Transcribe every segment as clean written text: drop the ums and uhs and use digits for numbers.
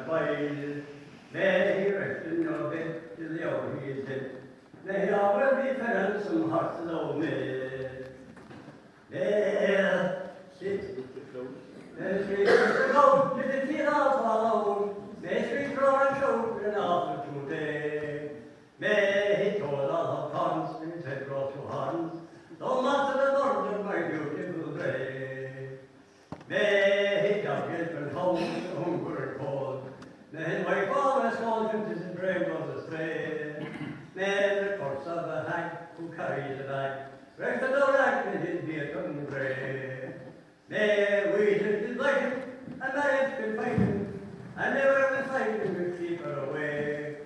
while. May he rest in your bed till the hour he is dead. May our be parents some hearts alone may. There, sit. May street go to the field of follow. May street roar and children after today. May he told all of hands in his head brought to hands. Though not to the Lord of my beautiful grave. May he judge and hold the hunger and cold. May my father's conscience his brave was astray. May the corpse of a hag who carries a bag rest the rag in his beard and grey. May we should like him, and marriage can fight him, and never the fighting will keep her away.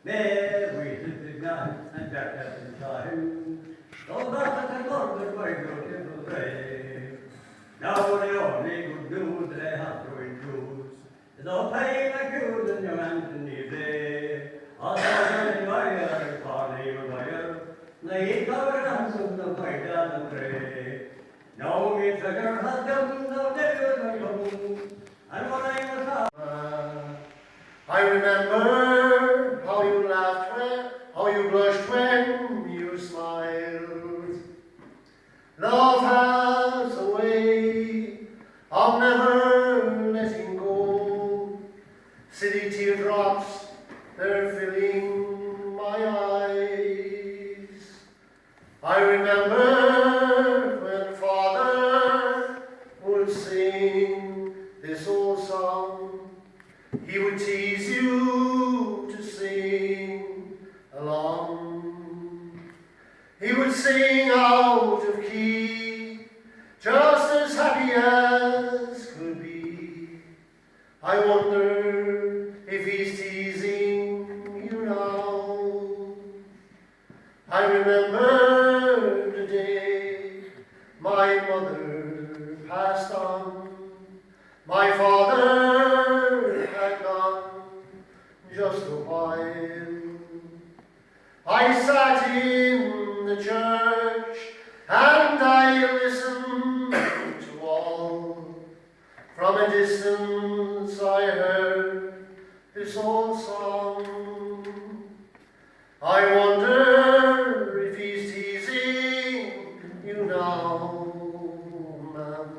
May we should ignite and jack up and try him, though that and Lord of my beautiful grave. Now the only good news that I have to include is no pain acute in your Anthony Day. Also, in my other party of fire, lay governance of the fight and pray. No, me figure has done, no devil my own, and what I was out. I remember how you laughed how you blushed when you smiled. Love has a way of never letting go. Silly teardrops, they're filling my eyes. I remember when Father would sing this old song. He would tease you to sing along. He would sing out of key, just as happy as could be. I wonder if he's teasing you now. I remember the day my mother passed on. My father had gone just a while. I sat in the church and I listened to all. From a distance I heard this old song. I wonder if he's teasing you now, ma'am.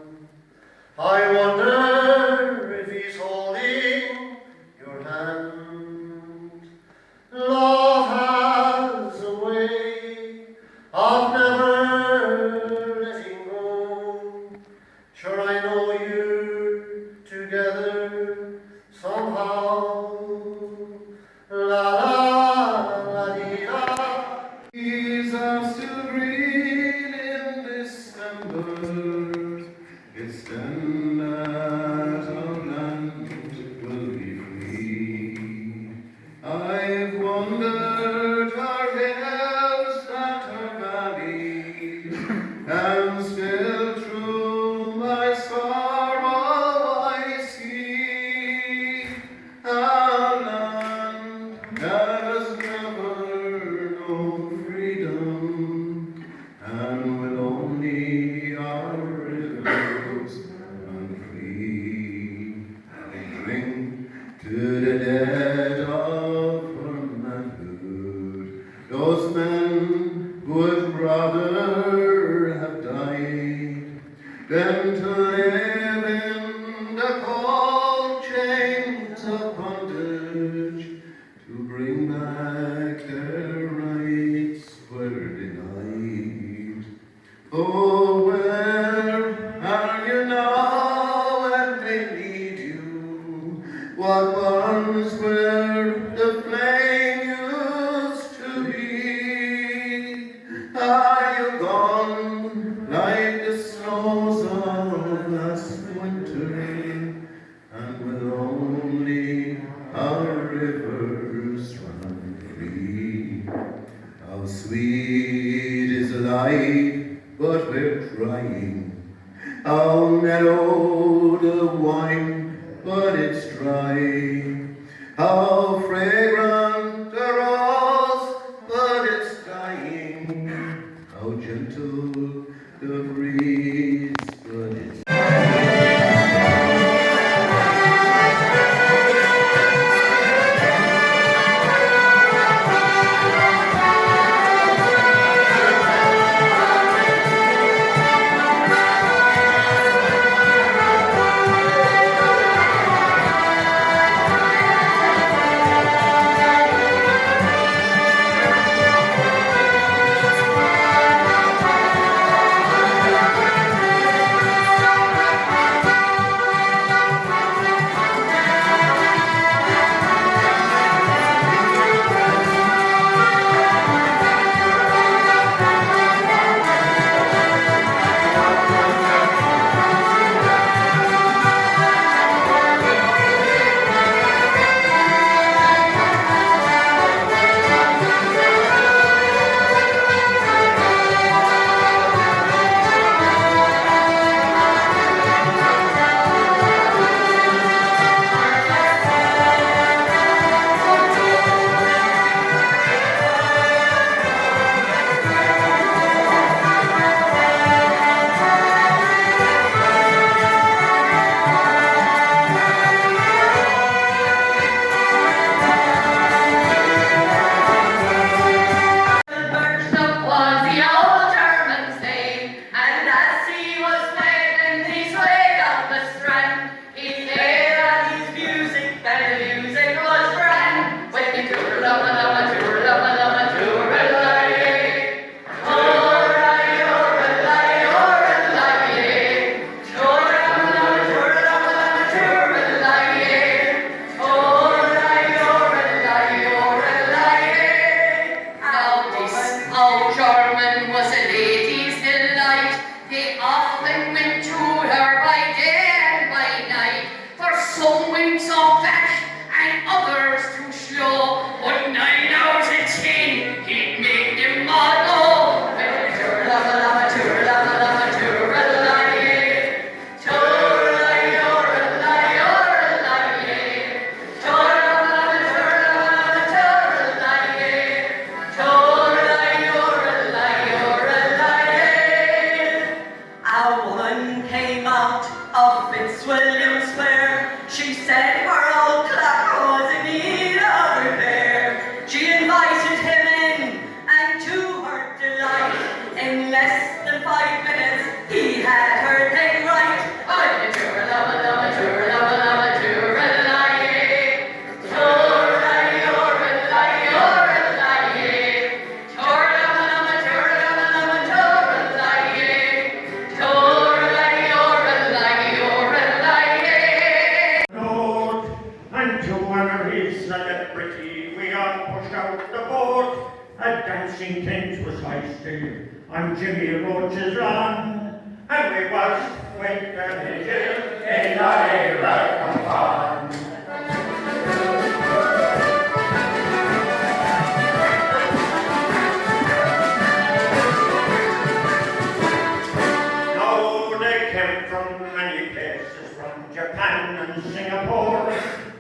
I wonder if he's holding your hand. Love has a way of never letting go. Sure, I know you're together somehow. La la la dee da. Leaves are still green in December. It's then that our land will be free. I've wandered our hills and our valleys, and still through my sorrow I see a land that has never known freedom, and will only our rivers run free. They drink to the dead of her manhood, those men who would rather have died than to live in the cold chains of bondage, to bring back their rights were denied. Oh, where are you now when we need you? What burns where the flame used to be? Are you gone like the snows of last winter, and will only our rivers run free? How sweet is life, but we're crying. How mellow the wine, but it's dry. How fragrant the rose, but it's dying. How gentle the breeze, but it's honour his celebrity, we all pushed out the boat. A dancing tent was hoisted on Jimmy Roach's lawn, and we watched with the vigil in Ira upon. Now they came from many places, from Japan and Singapore,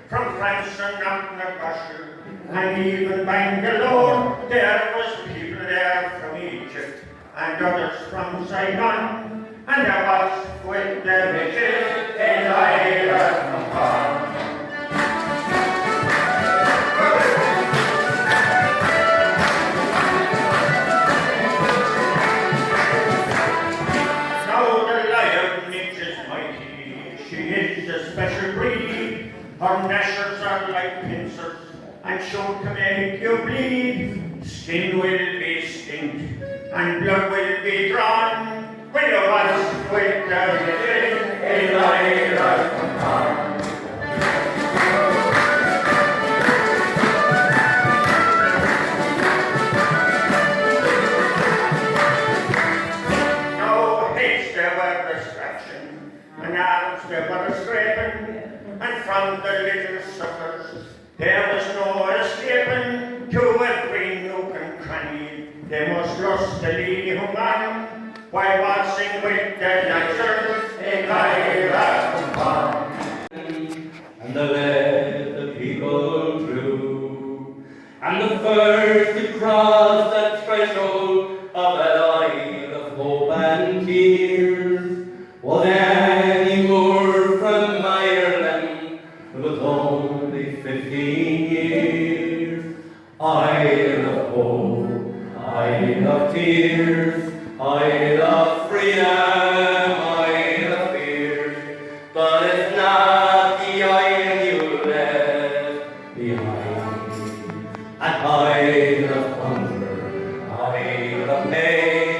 from France and Knocknagashire, and even Bangalore. There was people there from Egypt and others from Saigon, and there was with the vigil in Ira upon. Now the lion is mighty, she is a special breed. Her gnashers are like pincers, and sure to make you bleed. Skin will be skinned, and blood will be drawn, when you watch with the vigil in Ira upon. No heads there were a scratching, and arms there were a scraping, and from the little suckers there was no escaping. To every nook and cranny they must lustily hung on, while waltzing with the dancers in Ira upon. And they led the people through, and the first to cross that threshold of that isle of hope and tears was Annie Moore from Ireland, who was only 15 years. Isle of hope, isle of tears, isle of freedom, isle of fear, but it's not the isle you left behind. An isle of hunger, isle of pain,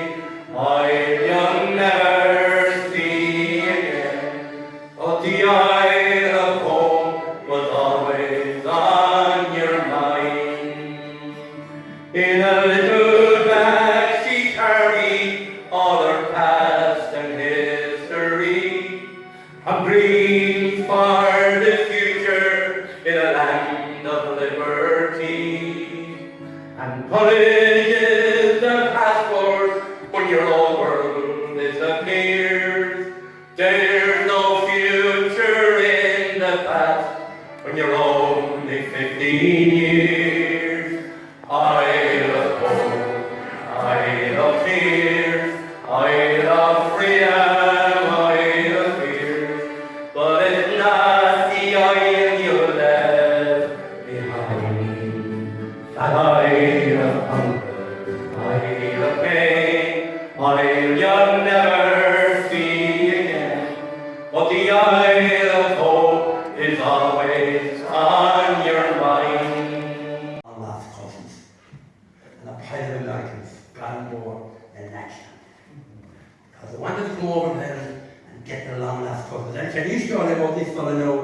isle you'll never see again. But the isle of hope was always on your mind. In a little bag she carried all her past and history, a dream for the future in a land of liberty. And courage is the passport when your whole world disappears. There's no future in the past when you're only 15 years. Isle of hope, isle of tears, isle of freedom, isle of fear, but it's not the isle you left behind. That isle of hunger, isle of pain, isle you'll never see again. But the isle of hope is always on your mind. Our last cousins, and a pile of Americans got more than national. Because they wanted to come over there and get their long last cousins. And tell you a story about this fellow now.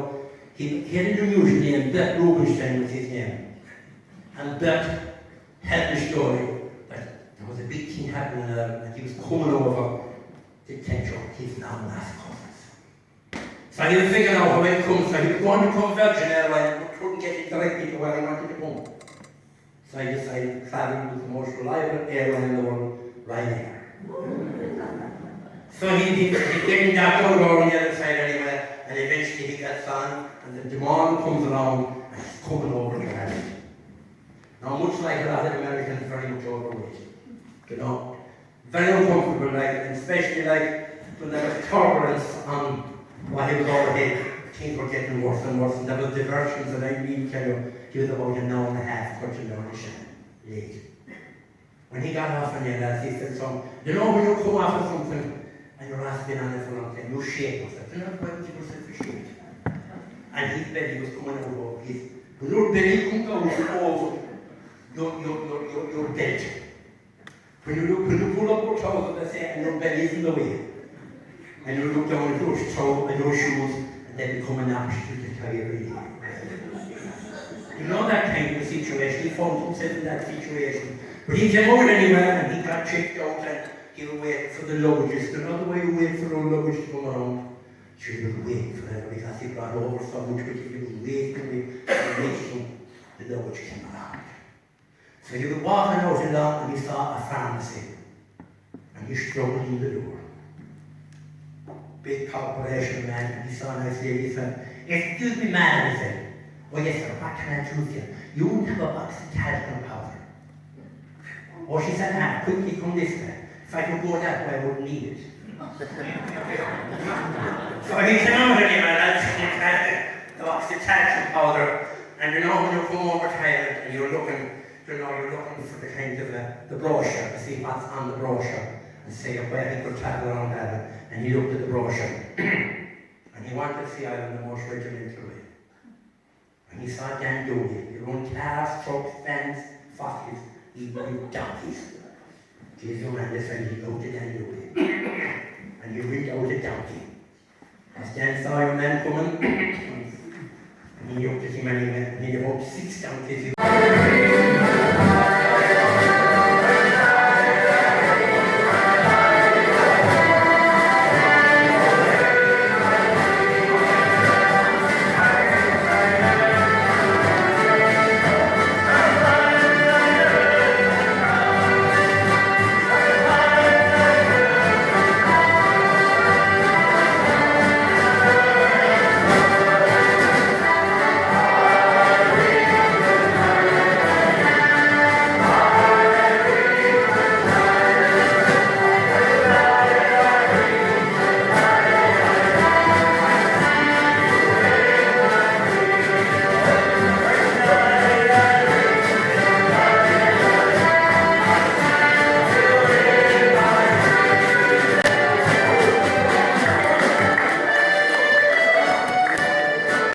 He had a music name, Bert Rubenstein was his name. And Bert had the story that there was a big thing happening there, and he was coming over to take his long last cousins. So he was figuring out how it comes, so he was going to come Virgin Airlines, but couldn't get it directly to where he wanted to come. So I decided to travel with the most reliable airline in the world, Ryanair. So he didn't have to go on the other side anyway, and eventually he gets on, and the demand comes along, and he's coming over to Ireland. Now, much like a lot of Americans, very much overweight. You know, very uncomfortable, like, and especially like when there was turbulence on what he was overhead, things were getting worse and worse, and there was diversions, and I mean, tell you, he was about an hour and a half touching down the ship, late. When he got off on the end, he said, so, you know, when you come off of something, and your ass been on it for a long time, you shake yourself. You know, why would you yourself to shake? And his belly was coming out of his, when your belly comes out over your belt. When you pull up your trousers, they say, and your belly is in the way. And you look down at your trousers and your shoes, and they become an option to carry every day. You know that kind of a situation, he found himself in that situation. But he came out anywhere and he got checked out and he was waiting for the luggage. There's another way you wait for the luggage to come around. She was waiting for them because he brought over so much with him. He was waiting for the luggage came around. So he was walking out along and he saw a pharmacy. And he struggled in the door. Big corporation man, and he saw a nice lady, he said, "Excuse me, madam," he said. "Oh yes sir, what can I do for you? You won't have a box of talcum powder." Oh, she said, "Ah, quickly come this way. If I could go that way, I wouldn't need it." So he came out anyway, that's the box of talcum powder. And you know, when you come over to Ireland and you're looking for the kind of the brochure, to see what's on the brochure, and say where he could travel around Ireland. And he looked at the brochure, and he wanted to see Ireland the most regimental way. And he saw Dan Dooley, your own cars, trucks, vans, foxes, even donkeys. Jesus man, this way he go to Dan Dooley, and he rigged out a donkey. As Dan saw your man coming, and he looked at him and he had about 6 donkeys.